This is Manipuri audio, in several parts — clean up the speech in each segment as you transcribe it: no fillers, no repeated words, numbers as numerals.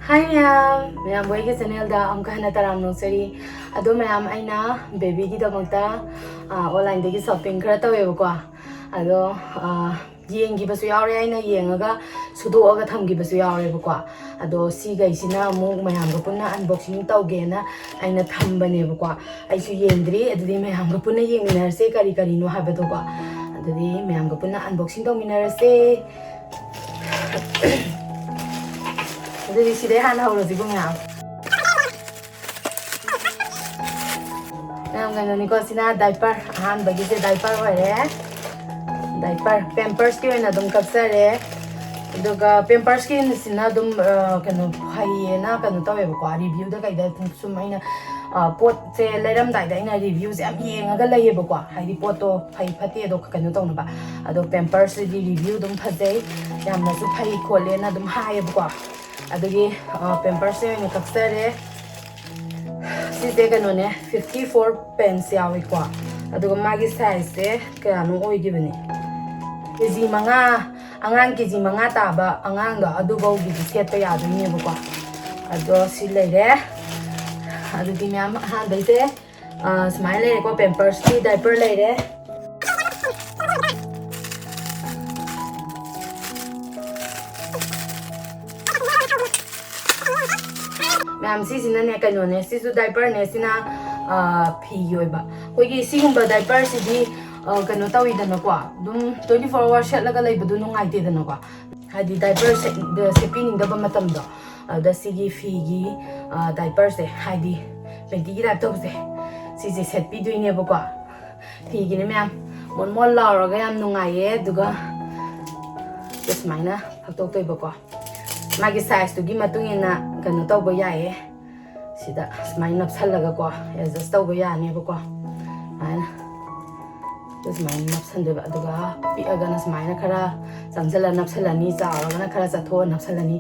Hi ma'am, boy ke channel da amka hana taram no sari ado ma'am aina baby ki damakta online de shopping khara tawe ko ado yengi basu yaure aina yengaga sudo aga thamgi basu yaure ko ado si gai sina mu ma'am ga punna unboxing tawge na aina thambane ko ai su yendri adudi ma'am ga punna yengminnase kari kari no habado ko adudi ma'am ga punna unboxing tawminarase Jadi sih deh hana harus ibu ngam. Ngam kan ni ko sina diaper han bagi se diaper wale. Diaper pampers ki na dum kapsa re. Doga pampers ki sina dum kan hai na kan tawe ko review da kai da sum aina pot se leram dai da ina review se am yenga ga lai ba ko hai pot to phai phate do kan to na ba ado pampers di review dum phate yam na su phai khole na dum hai ba ko Adagi pampers yung kapsare si teka no ne 54 pence yawi kwa aduga magi size kaya no oy gibani kiji mga angang kiji mga taba angang da aduga ugi set pa yadu ni ba kwa ado si lere adugi ma'am ha daite smile lere ko pampers ki diaper lere Ma'am, si sina ne kano ne si su diaper ne sina phi yoi ba koi gi si humba diaper si di kano tawi da na kwa dum 24 hours shat laga lai bu nu ngai te da na kwa hadi diaper se de se pining da ba matam da da si gi phi gi diaper se hadi penti gi da to se si set pi dui ne ba kwa phi gi ne ma'am mon la ra ga yam nu ngai ye du ga just maina phak to ba kwa Magi size to gi matung ina kano tawba yae sida smai napsallaga ko adjust tawba yani ba ko ana smai napsande ba aduga pi aga na smai na khara samsala napsalani chaaraga na khara chatho napsalani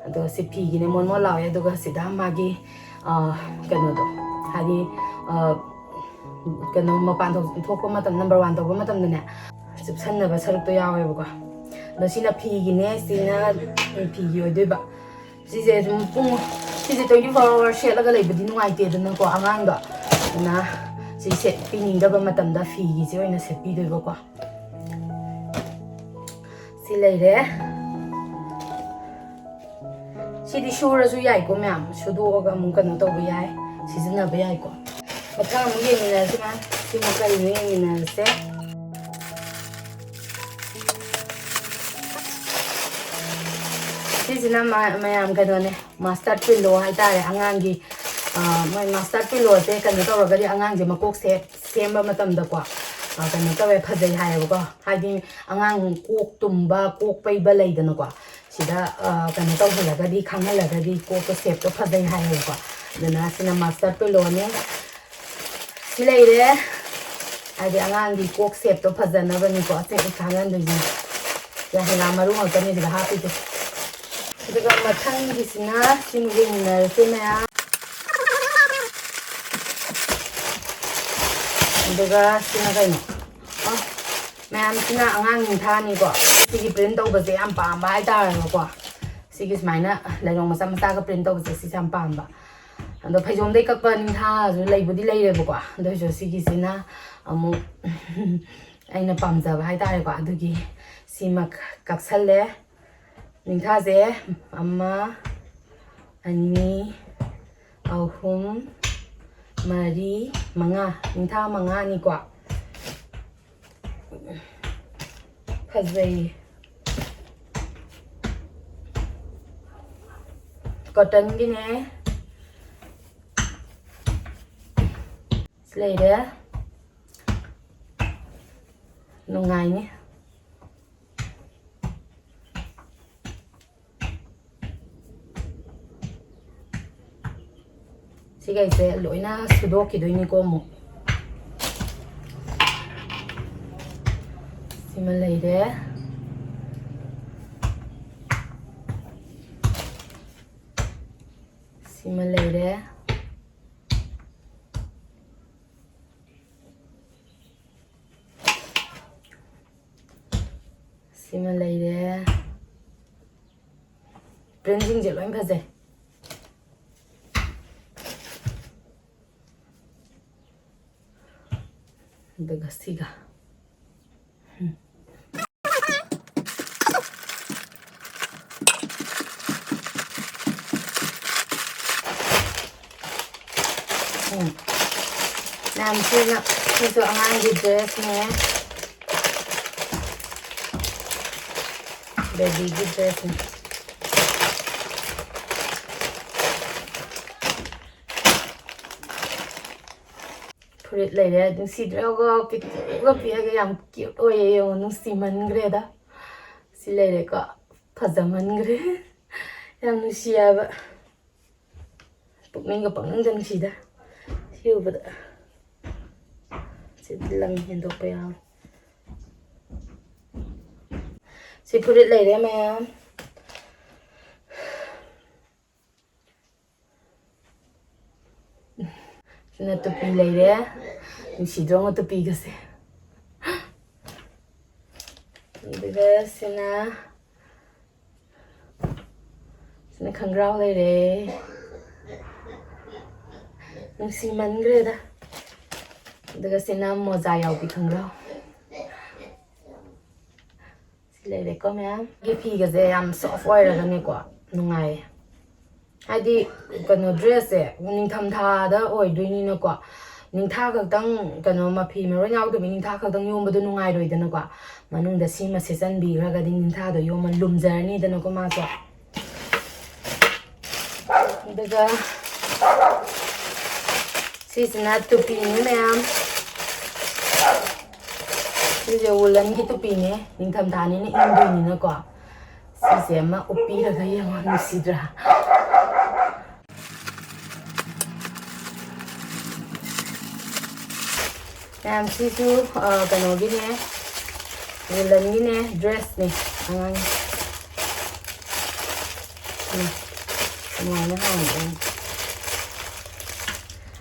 ado si pi gi ne mon lawe aduga sida magi kano do hari kano mapan thokpa matam number 1 tawba matam ne chipsanna ba saruk to yawe ba ko Sina pigi ne sina pigi oi ba si se pung si se 24 hours shet laga lei budi nuai te dan ko angang da na si set pining da ba matam da pigi se oi na set pi doi ba ko si lei re si di shura su yai ko ma'am su do ga mun kan to ba yai si zina ba yai ko ka mu ye ni na si ma si mo ka ni ni na se Sina mayam kano ne master pillow hai tare angang gi mai master pillow te kan to ga ri angang ji makok se semba matam da kwa kan to we phajai hai ba ha di angang kok tumba kok pai ba lai da na kwa sida kan to hula ga di khang la ga di kok to sep to phajai hai ba dana sina master pillow ne silai re ai di angang gi kok sep to phajana ba ni ko se khangan du ji ya hina maru ha ta ni da ha pi Juga matang di sini, sini yengminnase ma'am. Juga sini kayak no. Ma'am sini angang thani ko. Sigi print tau ba se am pam ba ai ta ko. Sigi smaina lai rong masa masa ka print tau ba se si sam pam ba. Ando phai jom dei kak pa ning tha ju lai bu di lai re ba ko. Ando jo sigi sina amu aina pam ja ba ai ta ko adugi simak kaksal le Ningkaze amma ani ahum mari manga ningtha manga ni kwa phajai cotton gi ne slede nungai ni Si guys lỗi na sudo ki doi ni ko mo si malai de si malai de si malai de printing je lỗi phase ꯑꯗꯨꯒ ꯁꯤꯒ ꯃꯌꯥꯝꯁꯤꯅ ꯁꯤꯁꯨ ꯑꯉꯥꯡꯒꯤ ꯗ꯭ꯔꯦꯁꯅꯦ ꯕꯦꯕꯤꯒꯤ ꯗ꯭ꯔꯦꯁꯅꯦ ꯐꯨꯔꯤꯠ ꯂꯩꯔꯦ ꯅꯨꯡꯁꯤꯗ꯭ꯔꯒ ꯄꯤꯛꯇ꯭ꯔꯨꯒ ꯄꯤꯛꯑꯒ ꯌꯥꯝ ꯀ꯭ꯌꯨꯠ ꯑꯣꯏꯌꯦ ꯌꯦꯡꯉꯣ ꯅꯨꯡꯁꯤꯃꯟꯈ꯭ꯔꯦꯗ ꯁꯤ ꯂꯩꯔꯦꯀꯣ ꯐꯖꯃꯟꯈ꯭ꯔꯦ ꯌꯥꯝ ꯅꯨꯡꯁꯤ ꯍꯥꯏꯕ ꯄꯨꯛꯅꯤꯡꯒ ꯄꯪꯅꯤꯡꯗ ꯅꯨꯡꯁꯤꯗ ꯁꯤ ꯎꯕꯗ ꯁꯤꯗꯤ ꯂꯪ ꯍꯦꯟꯗꯣꯛꯄ ꯌꯥꯎꯋꯦ ꯁꯤ ꯐꯨꯔꯤꯠ ꯂꯩꯔꯦ ꯃꯌꯥꯝ ꯁꯤꯅ ꯇꯨꯄꯤ ꯂꯩꯔꯦ ꯅꯨꯡꯁꯤꯗ꯭ꯔꯣ ꯇꯨꯄꯤꯒꯁꯦ ꯑꯗꯨꯒ ꯁꯤꯅ ꯈꯪꯒ꯭ꯔꯥꯎ ꯂꯩꯔꯦ ꯅꯨꯡꯁꯤꯃꯟꯈ꯭ꯔꯦꯗ ꯑꯗꯨꯒ ꯁꯤꯅ ꯃꯣꯖꯥ ꯌꯥꯎꯕꯤ ꯈꯪꯒ꯭ꯔꯥꯎ ꯁꯤ ꯂꯩꯔꯦꯀꯣ ꯃꯌꯥꯝ ꯒꯤ ꯐꯤꯒꯁꯦ ꯌꯥꯝ ꯁꯣꯐ ꯑꯣꯏꯔꯒꯅꯦꯀꯣ ꯅꯨꯡꯉꯥꯏꯌꯦ ꯍꯥꯏꯗꯤ ꯀꯩꯅꯣ ꯗ꯭ꯔꯦꯁꯁꯦ ꯅꯤꯡꯊꯝꯊꯥꯗ ꯑꯣꯏꯗꯣꯏꯅꯤꯅꯀꯣ ꯅꯤꯡꯊꯥ ꯈꯛꯇꯪ ꯀꯩꯅꯣ ꯃꯐꯤ ꯃꯔꯣꯟ ꯌꯥꯎꯗꯕꯤ ꯅꯤꯡꯊꯥ ꯈꯛꯇꯪ ꯌꯣꯝꯕꯗꯣ ꯅꯨꯡꯉꯥꯏꯔꯣꯏꯗꯅꯀꯣ ꯃꯅꯨꯡꯗ ꯁꯤꯃ ꯁꯦꯠꯆꯟꯕꯤꯈ꯭ꯔꯒꯗꯤ ꯅꯤꯡꯊꯥꯗꯣ ꯌꯣꯝꯃ ꯂꯨꯝꯖꯔꯅꯤꯗꯅꯀꯣ ꯃꯥꯁꯨ ꯑꯗꯨꯒ ꯁꯤꯁꯤꯅ ꯇꯨꯄꯤꯅꯦ ꯃꯌꯥꯝ ꯁꯤꯁꯦ ꯋꯨꯂꯟꯒꯤ ꯇꯨꯄꯤꯅꯦ ꯅꯤꯡꯊꯝꯊꯥꯅꯤꯅ ꯏꯪꯗꯣꯏꯅꯤꯅꯀꯣ ꯁꯤꯁꯦ ꯑꯃ ꯎꯞꯄꯤꯔꯒ ꯌꯦꯡꯉꯣ ꯅꯨꯡꯁꯤꯗ꯭ꯔꯥ ꯃꯌꯥꯝ ꯁꯤꯁꯨ ꯀꯩꯅꯣꯒꯤꯅꯦ ꯋꯨꯂꯟꯒꯤꯅꯦ ꯗ꯭ꯔꯦꯁꯅꯦ ꯑꯉꯥꯡ ꯑꯗꯨꯃꯥꯏꯅ ꯍꯥꯡꯉꯦ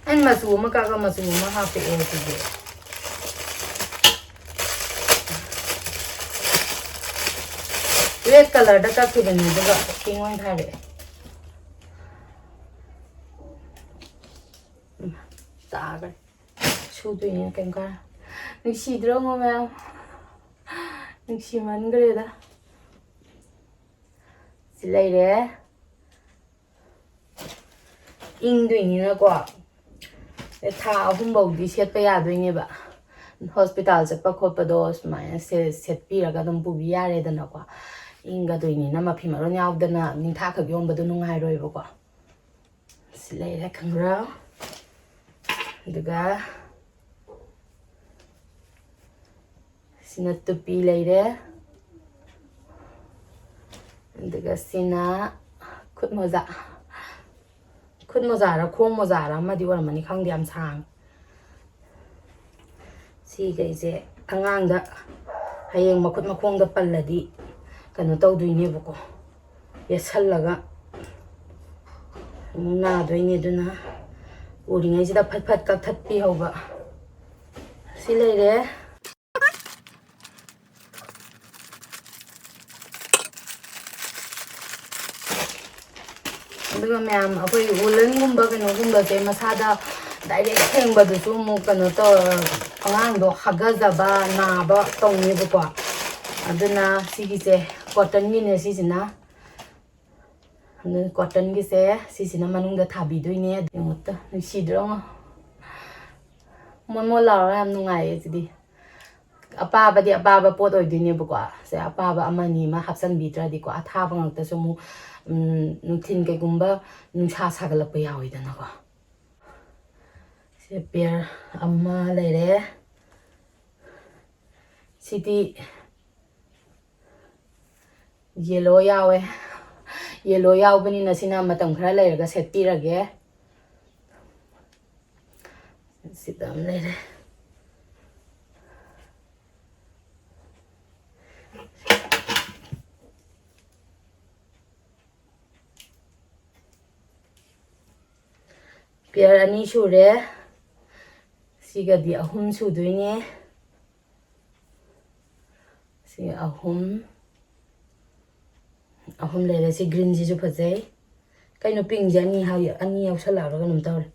ꯑꯩꯅ ꯃꯆꯨ ꯑꯃ ꯀꯛꯑꯒ ꯃꯆꯨ ꯑꯃ ꯍꯥꯞꯄꯛꯑꯦ ꯁꯤꯗꯤ ꯔꯦꯗ ꯀꯂꯔꯗ ꯀꯛꯈꯤꯕꯅꯤ ꯑꯗꯨꯒ ꯄꯤꯡ ꯑꯣꯏꯅ ꯊꯥꯔꯛꯑꯦ ꯇꯥꯈ꯭ꯔꯦ ꯁꯨꯗꯣꯏꯅꯦ ꯀꯩꯝ ꯀꯥꯔ ꯅꯨꯡꯁꯤꯗ꯭ꯔꯣꯉꯣ ꯃꯌꯥꯝ ꯅꯨꯡꯁꯤꯃꯟꯈ꯭ꯔꯦꯗ ꯁꯤ ꯂꯩꯔꯦ ꯏꯪꯗꯣꯏꯅꯤꯅꯀꯣ ꯊꯥ 3 ꯐꯥꯎꯗꯤ ꯁꯦꯠꯄ ꯌꯥꯗꯣꯏꯅꯦꯕ ꯍꯣꯁꯄꯤꯇꯥꯜ ꯆꯠꯄ ꯈꯣꯠꯄꯗꯣ ꯁꯨꯃꯥꯏꯅ ꯁꯦꯠꯄꯤꯔꯒ ꯑꯗꯨꯝ ꯄꯨꯕꯤ ꯌꯥꯔꯦꯗꯅꯀꯣ ꯏꯪꯒꯗꯣꯏꯅꯤꯅ ꯃꯐꯤ ꯃꯔꯣꯟ ꯌꯥꯎꯗꯅ ꯅꯤꯡꯊꯥꯈꯛ ꯌꯣꯟꯕꯗꯣ ꯅꯨꯡꯉꯥꯏꯔꯣꯏꯕꯀꯣ ꯁꯤ ꯂꯩꯔꯦ ꯈꯪꯒ꯭ꯔꯥꯎ ꯑꯗꯨꯒ ꯁꯤꯅ ꯇꯨꯄꯤ ꯂꯩꯔꯦ ꯑꯗꯨꯒ ꯁꯤꯅ ꯈꯨꯠ ꯃꯣꯖꯥ ꯈꯨꯠ ꯃꯣꯖꯥꯔ ꯈꯣꯡ ꯃꯣꯖꯥꯔ ꯑꯃꯗꯤ ꯑꯣꯏꯔꯝꯃꯅꯤ ꯈꯪꯗꯦ ꯌꯥꯝ ꯁꯥꯡꯉꯦ ꯁꯤꯈꯩꯁꯦ ꯑꯉꯥꯡꯗ ꯍꯌꯦꯡ ꯃꯈꯨꯠ ꯃꯈꯣꯡꯗ ꯄꯜꯂꯗꯤ ꯀꯩꯅꯣ ꯇꯧꯗꯣꯏꯅꯦꯕꯀꯣ ꯌꯦꯠꯁꯜꯂꯒ ꯑꯃꯨꯛ ꯅꯥꯗꯣꯏꯅꯦ ꯑꯗꯨꯅ ꯎꯔꯤꯉꯩꯁꯤꯗ ꯐꯠ ꯐꯠ ꯀꯛꯊꯠꯄꯤꯍꯧꯕ ꯁꯤ ꯂꯩꯔꯦ ꯑꯗꯨꯒ ꯃꯌꯥꯝ ꯑꯩꯈꯣꯏ ꯋꯨꯂꯟꯒꯨꯝꯕ ꯀꯩꯅꯣꯒꯨꯝꯕꯁꯦ ꯃꯁꯥꯗ ꯗꯥꯏꯔꯦꯛ ꯊꯦꯡꯕꯗꯨꯁꯨ ꯑꯃꯨꯛ ꯀꯩꯅꯣ ꯇꯧꯔ ꯑꯉꯥꯡꯗꯣ ꯍꯥꯒꯖꯕ ꯅꯥꯕ ꯇꯧꯅꯦꯕꯀꯣ ꯑꯗꯨꯅ ꯁꯤꯒꯤꯁꯦ ꯀꯣꯇꯟꯒꯤꯅꯦ ꯁꯤꯁꯤꯅ ꯑꯗꯨ ꯀꯣꯇꯟꯒꯤꯁꯦ ꯁꯤꯁꯤꯅ ꯃꯅꯨꯡꯗ ꯊꯥꯕꯤꯗꯣꯏꯅꯦ ꯑꯗꯨꯃꯛꯇ ꯅꯨꯡꯁꯤꯗ꯭ꯔꯣ ꯃꯣꯟ ꯂꯥꯎꯔꯒ ꯌꯥꯝ ꯅꯨꯡꯉꯥꯏꯌꯦ ꯁꯤꯗꯤ ꯑꯄꯥꯕꯗꯤ ꯑꯄꯥꯕ ꯄꯣꯠ ꯑꯣꯏꯗꯣꯏꯅꯦꯕꯀꯣ ꯁꯦ ꯑꯄꯥꯕ ꯑꯃꯅꯤ ꯑꯃ ꯍꯥꯞꯆꯤꯟꯕꯤꯗ꯭ꯔꯗꯤꯀꯣ ꯑꯊꯥꯕ ꯉꯥꯛꯇꯁꯨ ꯑꯃꯨꯛ ꯅꯨꯡꯊꯤꯟ ꯀꯩꯒꯨꯝꯕ ꯅꯨꯡꯁꯥ ꯁꯥꯒꯠꯂꯛꯄ ꯌꯥꯎꯋꯤꯗꯅꯀꯣ ꯁꯤ ꯄꯦꯌꯔ ꯑꯃ ꯂꯩꯔꯦ ꯁꯤꯗꯤ ꯌꯦꯜꯂꯣ ꯌꯥꯎꯋꯦ ꯌꯦꯜꯂꯣ ꯌꯥꯎꯕꯅꯤꯅ ꯁꯤꯅ ꯃꯇꯝ ꯈꯔ ꯂꯩꯔꯒ ꯁꯦꯠꯄꯤꯔꯒꯦ ꯁꯤꯗ ꯑꯃ ꯂꯩꯔꯦ ꯄꯦꯌꯔ 2 ꯁꯨꯔꯦ ꯁꯤꯒꯗꯤ 3 ꯁꯨꯗꯣꯏꯅꯦ ꯁꯤ 3 ꯂꯩꯔꯦ ꯁꯤ ꯒ꯭ꯔꯤꯟꯁꯤꯁꯨ ꯐꯖꯩ ꯀꯩꯅꯣ ꯄꯤꯡꯁꯦ ꯑꯅꯤ ꯌꯥꯎꯁꯜꯂꯛꯑꯒ ꯀꯩꯅꯣꯝ ꯇꯧꯔꯦ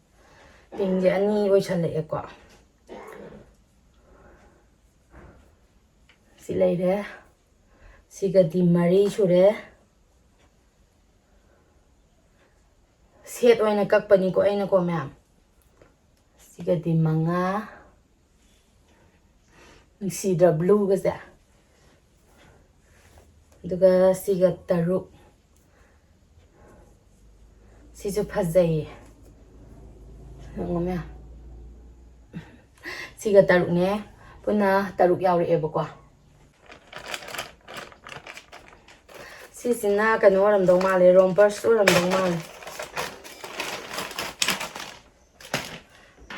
ꯄꯤꯡꯁꯦ 2 ꯑꯣꯏꯁꯜꯂꯛꯑꯦꯀꯣ si leire sigadi mari sure set oina kakpani ko aina ko ma'am sigadi manga sidra blue ga sa duga siga taruk sisu phajai ngomya siga taruk ne punna taruk yaure ebako sisina kano ram dong male rompers ram dong male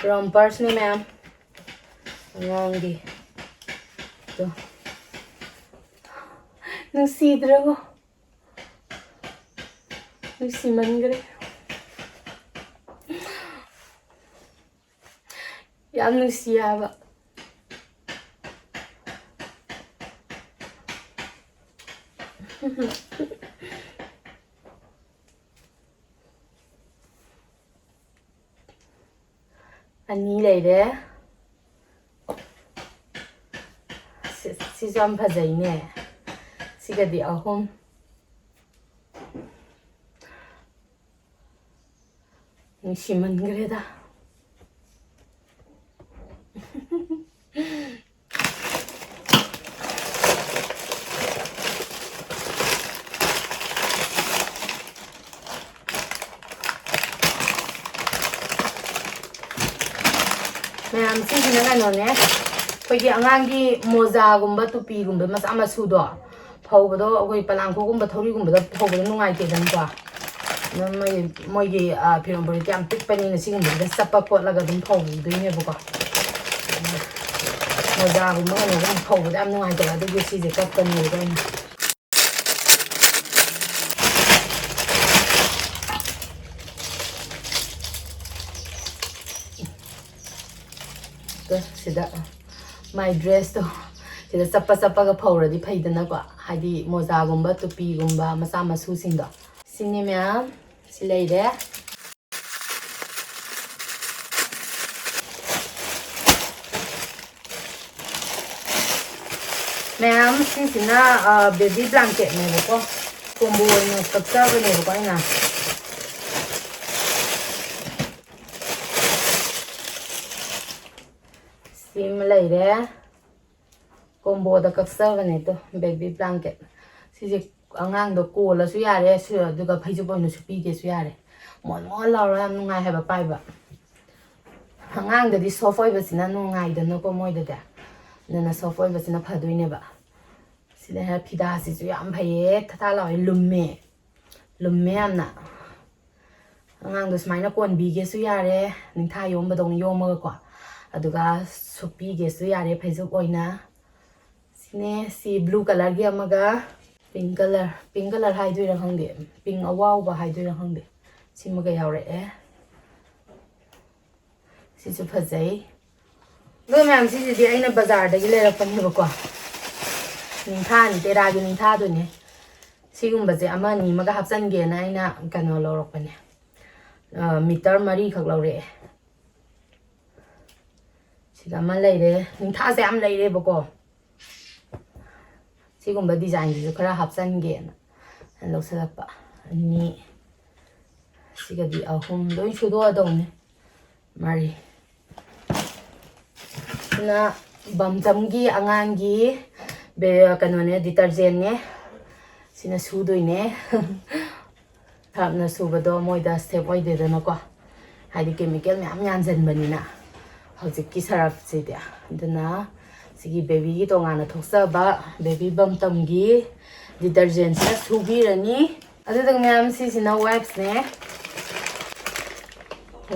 rompers ni ma'am ngangi to nusidra ko nusiman gre yam nusiyaba Ani leire si jam phajai ne sigadi ahom nisiman greda Ma'am, si na ne pagi angangi moza gumba tupi gumba mas ama sudo phawdo agoi palangko gumba thori gumba da phawdo nungai te dan kwa na moi gi phirom bori tam tik pani na sing gumba da sapa pot laga dum phawdo ne bu ko moza gumba ne gum phawdo am nungai te da du si je kap pani ga ni sida my dress to sida sapa ga phawra di phaidana ko hadi moza gumba tupi gumba masa masu sing do sini ma'am si leire ma'am sina baby blanket ne ko combo ne kapsa ne ko ina sim leire combo da kaksa ne to baby blanket si angang do ko la su yare su duga phaiju boinu su pi ge su yare mon la ra nungai ha ba pai ba angang da di soft oi ba sina nungai da no ko moi da na soft oi ba sina phadoi ne ba sila ha phida si su yam phaye tha la lumme amna angang do smaina kon bi ge su yare ning tha yom ba dong yom ma ko aduga supi ge su yare phaijuk oina sine si blue color gi amaga pink color hai dui ra khangde pink awaw ba hai dui ra khangde simaga yaure si su phajai go ma'am si di aina bazar da gi le ra pani ba ko ningtha ni tera gi ningtha do ne sigum ba je ama ni maga hapsan ge na aina kano lo rok pane meter mari khak lo re Sila leire ningtha se am leire bako sigumba design ji khara hapsan ge na lo salapa ani siga di ahum doi shudo adone mari na bamjam gi angangi be kanone detergent ne sina sudoi ne thapna subado moida step oi de na ko hadi chemical me am yan jan bani na hojiki sarap se dia dana sigi baby gi tongana thoksa ba baby bam tam gi detergent na subi rani adu dang ma'am si sina wipes ne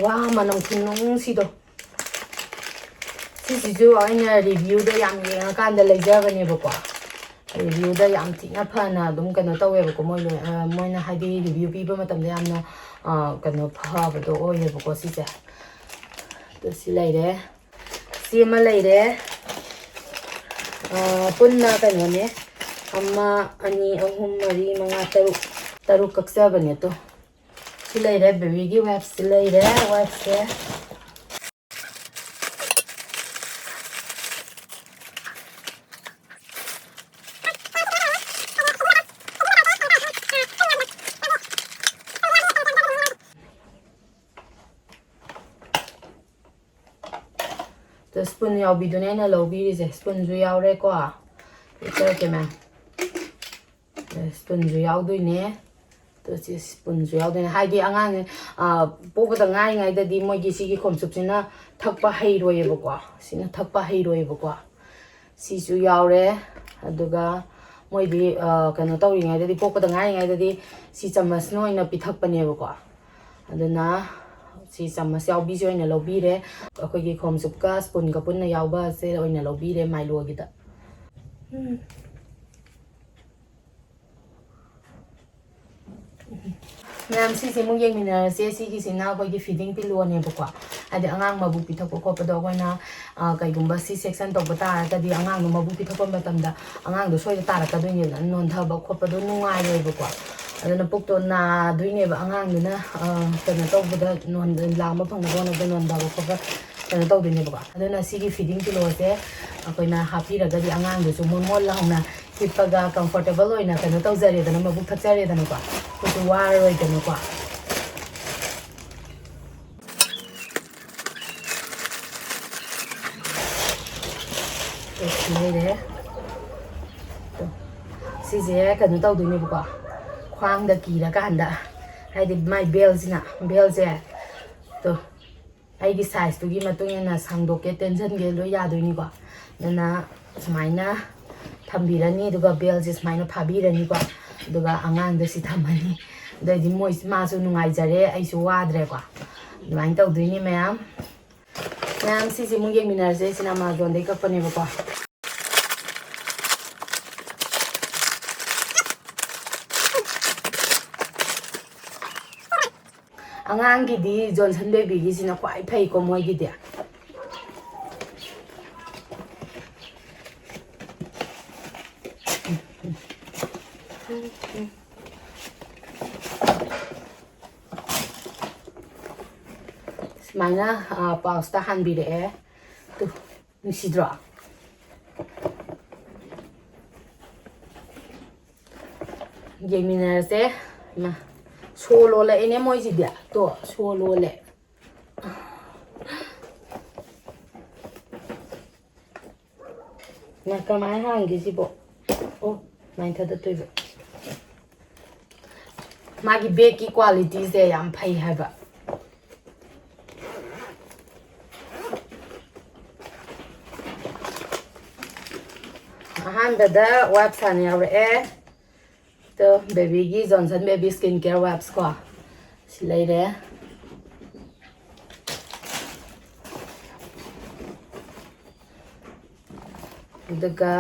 wa manam kinung si do si ju aina review da yam yeng kan da leja bani ba ko review da yam tina phana dum kano tawe ba ko moi na hadi review pi ba matam da yam no kano pha ba do oye ba ko si ja to si leire si ma leire punna kano ne amma ani ahum mari manga taruk kaksa bane to si leire baby gi wipes si leire wipes se spoon yaubidune aina lobirije spoon ju yaure ko iterake ma'am spoon ju yaudoine to si spoon ju yaudoine haidi angang pobada ngai ngai da di moi gi sigi khomsup sina thakpa heiroi ba ko sina thakpa heiroi ba ko si ju yaure aduga moi di kano tawri ngai da di pobada ngai ngai da di si chamas no ina pithakpane ba ko aduna si chamas yaubi jo ina lobire akoi gi khomsup ka spoon ka punna yauba se ina lobire mailo gi da Ma'am, si mung yengminnase si sina ko gi feeding pillow ne ba ko adi angang mabu pithak ko pa do ko na kai gumba si section to bata ta di angang no mabu pithak ko matam da angang do soi da tar ka do ni non tha ba ko pa do nungai le ba ko aduna puk to na do ni ba angang na kana to ba non la ma phang na do non da ba ko ba kana to do ni ba ko aduna si gi feeding pillow se ko na happy ra ga di angang do su mon mon la na hipaga comfortable oina kana to jare da na mabu thak jare da na ko ko war roi da na ko Đây si dễ cần tao tụi này bọc khoang đã kỳ đã cản đã hay thì mai bell gì nè bell gì to ai cái size tụi cái mà tụi này là sang đồ cái tension cái lối ra tụi này quá nên là smile na tham bị ra ni tụi cái bell gì smile na phá bị ra ni quá tụi cái angang đó si tham anh đây thì mỗi mà số nung ai giờ ai số qua rồi quá anh tao tụi này mày Ma'am, si mung yengminnase si Amazon dai kappa ne ba ko angang gi di Johnson baby gi sina kwai phai ko moi gi dia Mana pasta han bi de tu nusidra yengminnase ma solo le ene moi ji dia to solo le na kamai hang gi si bo o mai tha da tu ma gi bake quality se yam phai ha ba Beda webs ani aure to baby gi Johnson baby skincare webs ko silai re daga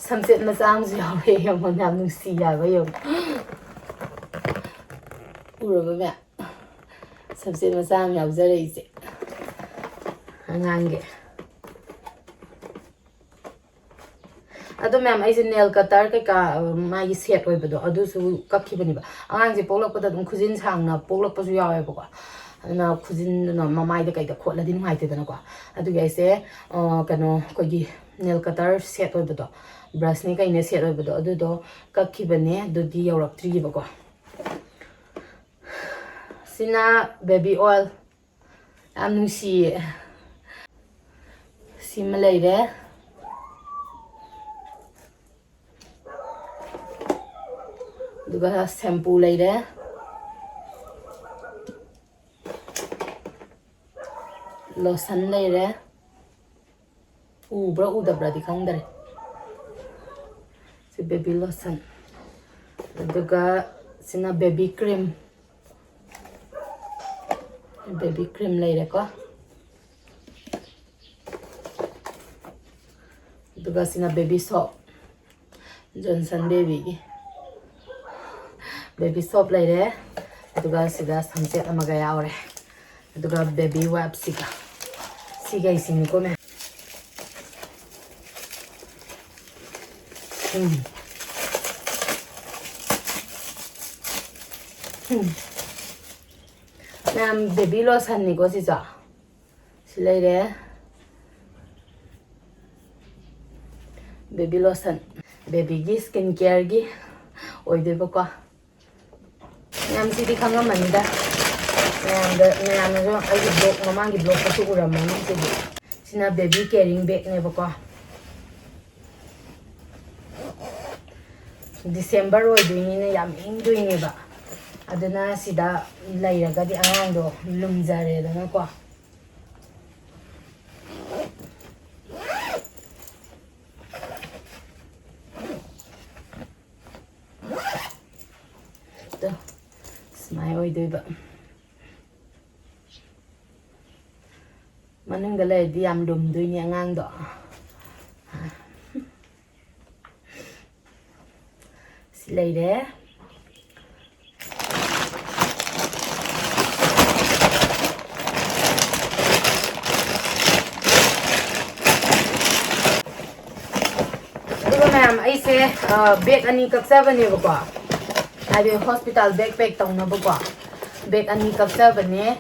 samset masam ji aure yom nam nu si ya ba yom uro ba ba samset masam ya zare ise angange Ado ma'am ai nail cutter ka mai set oi bado adu su kakhi bani ba angang je polak pada dum khujin sang na polak pa su yawe ba ko na khujin na mamai da kai da khotla din hai te da na ko adu gai se kano ko gi nail cutter set oi bado brush ni kai ne set oi bado adu do kakhi bane do di yaw rak tri ba ko sina baby oil am si simlai de Duga shampoo laire lotion laire ubra udabra di khangdare si baby lotion duga sina baby cream laire ko duga sina baby soap Johnson baby soap laire aduga sida samset amaga yaure aduga baby web siga isini ko me nam baby lotion ni ko sisa silaire baby lotion baby gi skincare gi oide ba ko Nam si di khanga manida ꯃꯌꯥꯝꯅꯁꯨ ꯑꯩꯒꯤ ꯕ꯭ꯂꯣꯛ ꯃꯃꯥꯡꯒꯤ ꯕ꯭ꯂꯣꯛꯇꯁꯨ ꯎꯔꯝꯃꯅꯤ ꯁꯤꯗꯤ ꯁꯤꯅ ꯕꯦꯕꯤ ꯀꯦꯔꯤꯡ ꯕꯦꯒꯅꯦꯕꯀꯣ ꯗꯤꯁꯦꯝꯕꯔ ꯑꯣꯏꯗꯣꯏꯅꯤꯅ ꯌꯥꯝ ꯏꯪꯗꯣꯏꯅꯦꯕ ꯑꯗꯨꯅ ꯁꯤꯗ ꯂꯩꯔꯒꯗꯤ ꯑꯉꯥꯡꯗꯣ ꯂꯨꯝꯖꯔꯦꯗꯅꯀꯣ ꯁꯨꯃꯥꯏ ꯑꯣꯏꯗꯣꯏꯕ ꯃꯅꯨꯡꯗ ꯂꯩꯔꯗꯤ ꯌꯥꯝ ꯂꯨꯝꯗꯣꯏꯅꯤ ꯑꯉꯥꯡꯗꯣ ꯁꯤ ꯂꯩꯔꯦ ꯑꯗꯨꯒ ꯃꯌꯥꯝ ꯑꯩꯁꯦ ꯕꯦꯒ ꯑꯅꯤ ꯀꯛꯆꯕꯅꯦꯕꯀꯣ ꯍꯥꯏꯗꯤ ꯍꯣꯁꯄꯤꯇꯥꯜ ꯕꯦꯒ ꯄꯦꯛ ꯇꯧꯅꯕꯀꯣ ꯕꯦꯒ ꯑꯅꯤ ꯀꯛꯆꯕꯅꯦ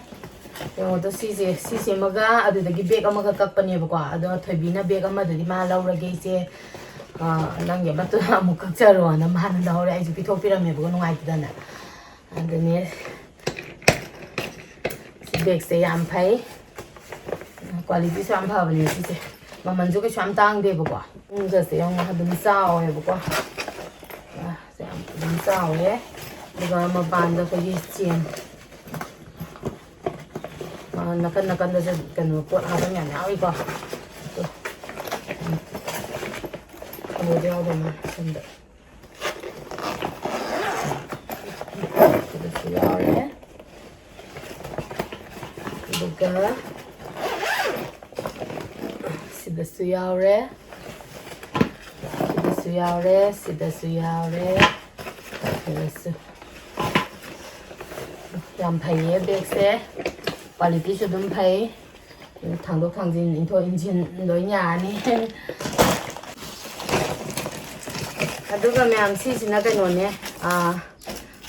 ꯀꯩꯅꯣꯗꯣ ꯁꯤꯁꯦ ꯑꯃꯒ ꯑꯗꯨꯗꯒꯤ ꯕꯦꯒ ꯑꯃꯒ ꯀꯛꯄꯅꯦꯕꯀꯣ ꯑꯗꯣ ꯊꯣꯏꯕꯤꯅ ꯕꯦꯒ ꯑꯃꯗꯨꯗꯤ ꯃꯥ ꯂꯧꯔꯒꯦ ꯏꯆꯦ ꯅꯪꯒꯤ ꯑꯃꯠꯇ ꯑꯃꯨꯛ ꯀꯛꯆꯔꯣꯅ ꯃꯥꯅ ꯂꯧꯍꯧꯔꯦ ꯑꯩꯁꯨ ꯄꯤꯊꯣꯛꯄꯤꯔꯝꯃꯦꯕꯀꯣ ꯅꯨꯡꯉꯥꯏꯇꯗꯅ ꯑꯗꯨꯅꯦ ꯁꯤ ꯕꯦꯒꯁꯦ ꯌꯥꯝ ꯐꯩ ꯀ꯭ꯋꯥꯂꯤꯇꯤꯁꯨ ꯌꯥꯝ ꯐꯕꯅꯦ ꯁꯤꯁꯦ ꯃꯃꯜꯁꯨ ꯀꯩꯁꯨ ꯌꯥꯝ ꯇꯥꯡꯗꯦꯕꯀꯣ ꯄꯨꯡꯒꯁꯦ ꯌꯥꯝꯅ ꯑꯗꯨꯝ ꯆꯥꯎꯋꯦꯕꯀꯣ ꯌꯥꯝ ꯑꯗꯨꯝ ꯆꯥꯎꯋꯦ ꯑꯗꯨꯒ ꯃꯄꯥꯟꯗ ꯑꯩꯈꯣꯏꯒꯤ ꯆꯦꯟ nakan nakan da kanu pot habang yan ay ko to ano dia ako na sanda ito siya ya buka sida suyaure yam phai bag se quality su dum phai thang do thang jin into engine loi nya ni aduga myam si sina kai no ne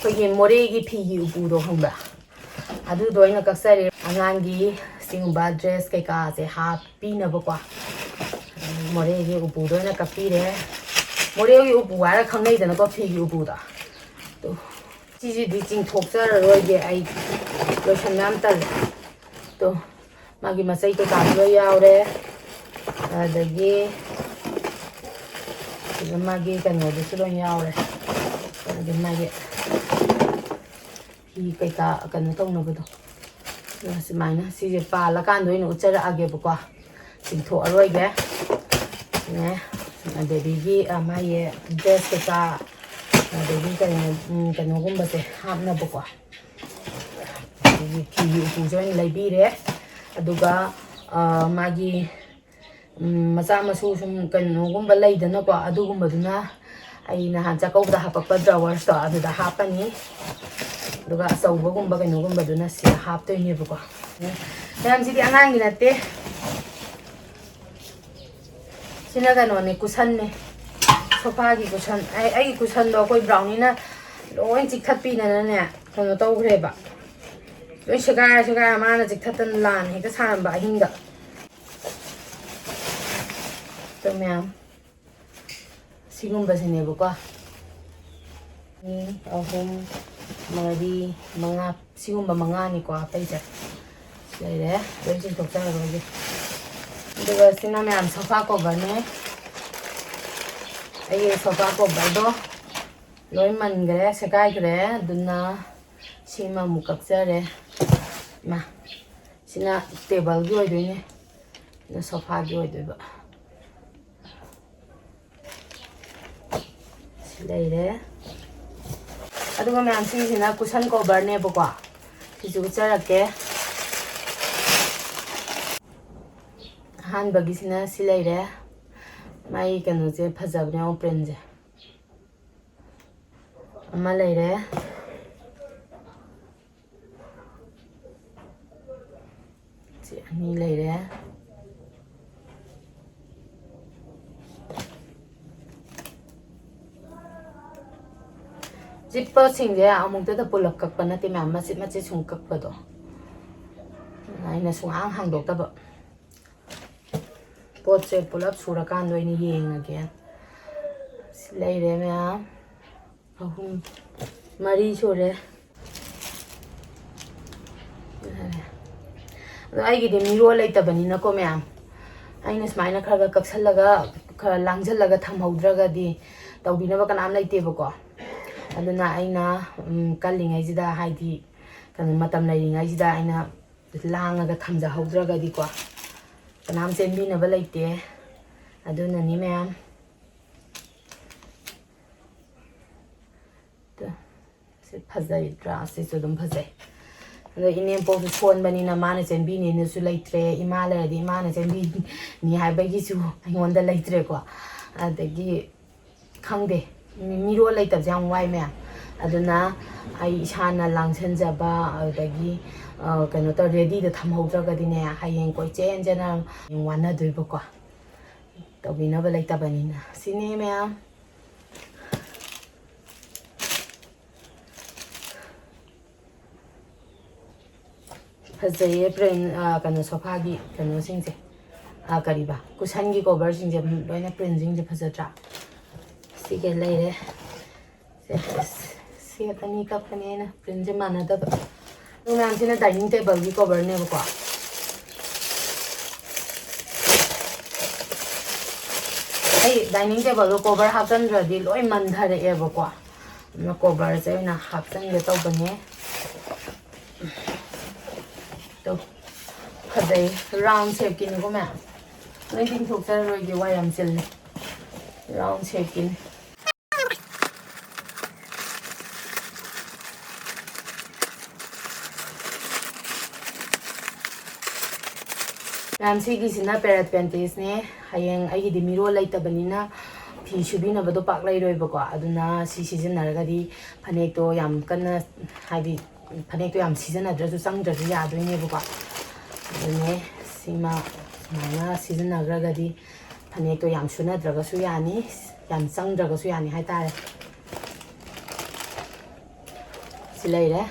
khoi gi more gi phi gi upu do hongba adu do ina kaksari angangi singba dress kai ka se happy na ba kwa more gi upu do ina kapi re more gi upu ara khangnai da na ko phi gi upu da to chi ji di jing thok cha roi ge ai lo san nam tal to magi masai ko ka lo yaw re adagi magi kan no du lo yaw re adi magi hi kai ka kan tong no do si mai na si je pa la kan do ino uchara age bu ko jing tho roi ge ne baby gi mai dress ka baby kan no gum ba se hap na bu ko ki pu join lai bi re aduga magi macha masu sum kan no gum ba lai da na ko adugum ba duna ai na han cha kau da hapak pa drawers to adu da hapani aduga sau ba gum ba kan no gum ba duna si hap to ni bu ko nam si di anang gi na te sina ga no ne kusan ne sofa gi kusan ai kusan do koi brownie na loi chik that pi na ne kono tau gre ba loi sugar mana chik thatan lan he ka saram ba hinga to myam sigum ba sine bu ko ni ahum mari manga sigum ba manga ni ko pai ja lai re loi jin tok cha ro ge duga sina myam sofa cover ne ai sofa cover do loi man gre sakai gre dunna sima mukak cha re ma sina table gi oi doi ne na sofa gi oi doi ba silai re aduga myam si sina cushion cover ne ba kwa si ju cha ke han bagi sina silai re mai kanu je phajab ne open je ama lai re ni lai re zipper sing je among ta pulak kak pa na ti ma ma chi sung kak pa do ai na sung ang hang dok ta ba pot che pulap sura kan do ni yeng again lai re ma ahum mari chore ꯑꯩꯒꯤꯗꯤ ꯃꯤꯔꯣꯜ ꯂꯩꯇꯕꯅꯤꯅꯀꯣ ꯃꯌꯥꯝ ꯑꯩꯅ ꯁꯨꯃꯥꯏꯅ ꯈꯔ ꯀꯛꯁꯜꯂꯒ ꯈꯔ ꯂꯥꯡꯖꯜꯂꯒ ꯊꯝꯍꯧꯗ꯭ꯔꯒꯗꯤ ꯇꯧꯕꯤꯅꯕ ꯀꯅꯥꯝ ꯂꯩꯇꯦꯕꯀꯣ ꯑꯗꯨꯅ ꯑꯩꯅ ꯀꯜꯂꯤꯉꯩꯁꯤꯗ ꯍꯥꯏꯗꯤ ꯀꯩꯅꯣ ꯃꯇꯝ ꯂꯩꯔꯤꯉꯩꯁꯤꯗ ꯑꯩꯅ ꯂꯥꯡꯉꯒ ꯊꯝꯖꯍꯧꯗ꯭ꯔꯒꯗꯤꯀꯣ ꯀꯅꯥꯝ ꯆꯦꯟꯕꯤꯅꯕ ꯂꯩꯇꯦ ꯑꯗꯨꯅꯅꯤ ꯃꯌꯥꯝ ꯁꯤ ꯐꯖꯩꯗ꯭ꯔꯥ ꯁꯤꯁꯨ ꯑꯗꯨꯝ ꯐꯖꯩ ꯑꯗꯣ ꯏꯅꯦꯝꯄꯣꯛꯁꯨ ꯁꯣꯟꯕꯅꯤꯅ ꯃꯥꯅ ꯆꯦꯟꯕꯤꯅꯦꯅꯁꯨ ꯂꯩꯇ꯭ꯔꯦ ꯏꯃꯥ ꯂꯩꯔꯗꯤ ꯏꯃꯥꯅ ꯆꯦꯟꯕꯤꯅꯤ ꯍꯥꯏꯕꯒꯤꯁꯨ ꯑꯩꯉꯣꯟꯗ ꯂꯩꯇ꯭ꯔꯦꯀꯣ ꯑꯗꯒꯤ ꯈꯪꯗꯦ ꯃꯤꯔꯣꯜ ꯂꯩꯇꯕꯁꯦ ꯌꯥꯝ ꯋꯥꯏ ꯃꯌꯥꯝ ꯑꯗꯨꯅ ꯑꯩ ꯏꯁꯥꯅ ꯂꯥꯡꯁꯟꯖꯕ ꯑꯗꯒꯤ ꯀꯩꯅꯣ ꯇꯧ ꯔꯦꯗꯤꯗ ꯊꯝꯍꯧꯗ꯭ꯔꯒꯗꯤꯅꯦ ꯍꯌꯦꯡ ꯀꯣꯏꯆꯦꯟ ꯆꯦꯟꯅ ꯋꯥꯅꯗꯣꯏꯕꯀꯣ ꯇꯧꯕꯤꯅꯕ ꯂꯩꯇꯕꯅꯤꯅ ꯁꯤꯅꯦ ꯃꯌꯥꯝ ꯐꯖꯩꯌꯦ ꯀꯩꯅꯣ ꯁꯣꯐꯥꯒꯤ ꯀꯩꯅꯣꯁꯤꯡꯁꯦ ꯀꯔꯤꯕ ꯀꯨꯁꯟꯒꯤ ꯀꯣꯕꯔꯁꯤꯡꯁꯦ ꯂꯣꯏꯅ ꯄ꯭ꯔꯤꯟꯁꯤꯡꯁꯦ ꯐꯖꯗ꯭ꯔꯥ ꯁꯤꯒ ꯂꯩꯔꯦ ꯁꯦꯠ ꯑꯅꯤ ꯀꯛꯄꯅꯦ ꯑꯩꯅ ꯄ꯭ꯔꯤꯟꯁꯦ ꯃꯥꯟꯅꯗꯕ ꯑꯗꯨ ꯃꯌꯥꯝꯁꯤꯅ ꯗꯥꯏꯅꯤꯡ ꯇꯦꯕꯜꯒꯤ ꯀꯣꯕꯔꯅꯦꯕꯀꯣ ꯑꯩ ꯗꯥꯏꯅꯤꯡ ꯇꯦꯕꯜꯗꯣ ꯀꯣꯕꯔ ꯍꯥꯞꯆꯟꯗ꯭ꯔꯗꯤ ꯂꯣꯏ ꯃꯟꯊꯔꯛꯑꯦꯕꯀꯣ ꯑꯗꯨꯅ ꯀꯣꯕꯔꯁꯦ ꯑꯣꯏꯅ ꯍꯥꯞꯆꯟꯒꯦ ꯇꯧꯕꯅꯦ ꯇꯣ ꯐꯖꯩ ꯔꯥꯎꯟ ꯁꯦꯞꯀꯤꯅꯤꯀꯣ ꯃꯌꯥꯝ ꯂꯣꯏ ꯇꯤꯡꯊꯣꯛꯆꯔꯔꯣꯏꯒꯦ ꯋꯥꯏ ꯌꯥꯝ ꯆꯤꯜꯂꯦ ꯔꯥꯎꯟ ꯁꯦꯞꯀꯤꯅꯤ ꯃꯌꯥꯝ ꯁꯤꯒꯤꯁꯤꯅ ꯄꯦꯔꯦꯠ ꯄꯦꯟꯇꯤꯁꯅꯦ ꯍꯌꯦꯡ ꯑꯩꯒꯤꯗꯤ ꯃꯤꯔꯣꯜ ꯂꯩꯇꯕꯅꯤꯅ ꯐꯤ ꯁꯨꯕꯤꯅꯕꯗꯣ ꯄꯥꯛ ꯂꯩꯔꯣꯏꯕꯀꯣ ꯑꯗꯨꯅ ꯁꯤ ꯁꯤꯖꯤꯟꯅꯔꯒꯗꯤ ꯐꯅꯦꯛꯇꯣ ꯌꯥꯝ ꯀꯟꯅ ꯍꯥꯏꯗꯤ ꯐꯅꯦꯛꯇꯣ ꯌꯥꯝ ꯁꯤꯖꯤꯟꯅꯗ꯭ꯔꯁꯨ ꯆꯪꯗ꯭ꯔꯁꯨ ꯌꯥꯗꯣꯏꯅꯦꯕꯀꯣ ꯑꯗꯨꯅꯦ ꯁꯤꯃ ꯁꯨꯃꯥꯏꯅ ꯁꯤꯖꯤꯟꯅꯈ꯭ꯔꯒꯗꯤ ꯐꯅꯦꯛꯇꯣ ꯌꯥꯝ ꯁꯨꯅꯗ꯭ꯔꯒꯁꯨ ꯌꯥꯅꯤ ꯌꯥꯝ ꯆꯪꯗ꯭ꯔꯒꯁꯨ ꯌꯥꯅꯤ ꯍꯥꯏꯇꯥꯔꯦ ꯁꯤ ꯂꯩꯔꯦ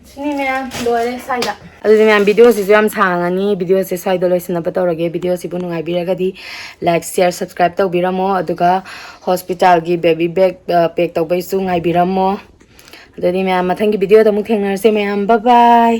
ꯁꯤꯅꯤ ꯃꯌꯥꯝ ꯂꯣꯏꯔꯦ ꯁ꯭ꯋꯥꯏꯗ ꯑꯗꯨꯗꯤ ꯃꯌꯥꯝ ꯚꯤꯗꯤꯑꯣꯁꯤꯁꯨ ꯌꯥꯝ ꯁꯥꯡꯉꯅꯤ ꯚꯤꯗꯤꯑꯣꯁꯦ ꯁ꯭ꯋꯥꯏꯗ ꯂꯣꯏꯁꯤꯟꯅꯕ ꯇꯧꯔꯒꯦ ꯚꯤꯗꯤꯑꯣꯁꯤꯕꯨ ꯅꯨꯡꯉꯥꯏꯕꯤꯔꯒꯗꯤ ꯂꯥꯏꯛ ꯁꯤꯌꯔ ꯁꯕꯁꯀ꯭ꯔꯥꯏꯕ ꯇꯧꯕꯤꯔꯝꯃꯣ ꯑꯗꯨꯒ ꯍꯣꯁꯄꯤꯇꯥꯜꯒꯤ ꯕꯦꯕꯤ ꯕꯦꯒ ꯄꯦꯛ ꯇꯧꯕꯩꯁꯨ ꯉꯥꯏꯕꯤꯔꯝꯃꯣ ꯑꯗꯨꯗꯤ ꯃꯌꯥꯝ ꯃꯊꯪꯒꯤ ꯚꯤꯗꯤꯑꯣꯗ ꯑꯃꯨꯛ ꯊꯦꯡꯅꯔꯁꯦ ꯃꯌꯥꯝ ꯕꯥꯏ ꯕꯥꯏ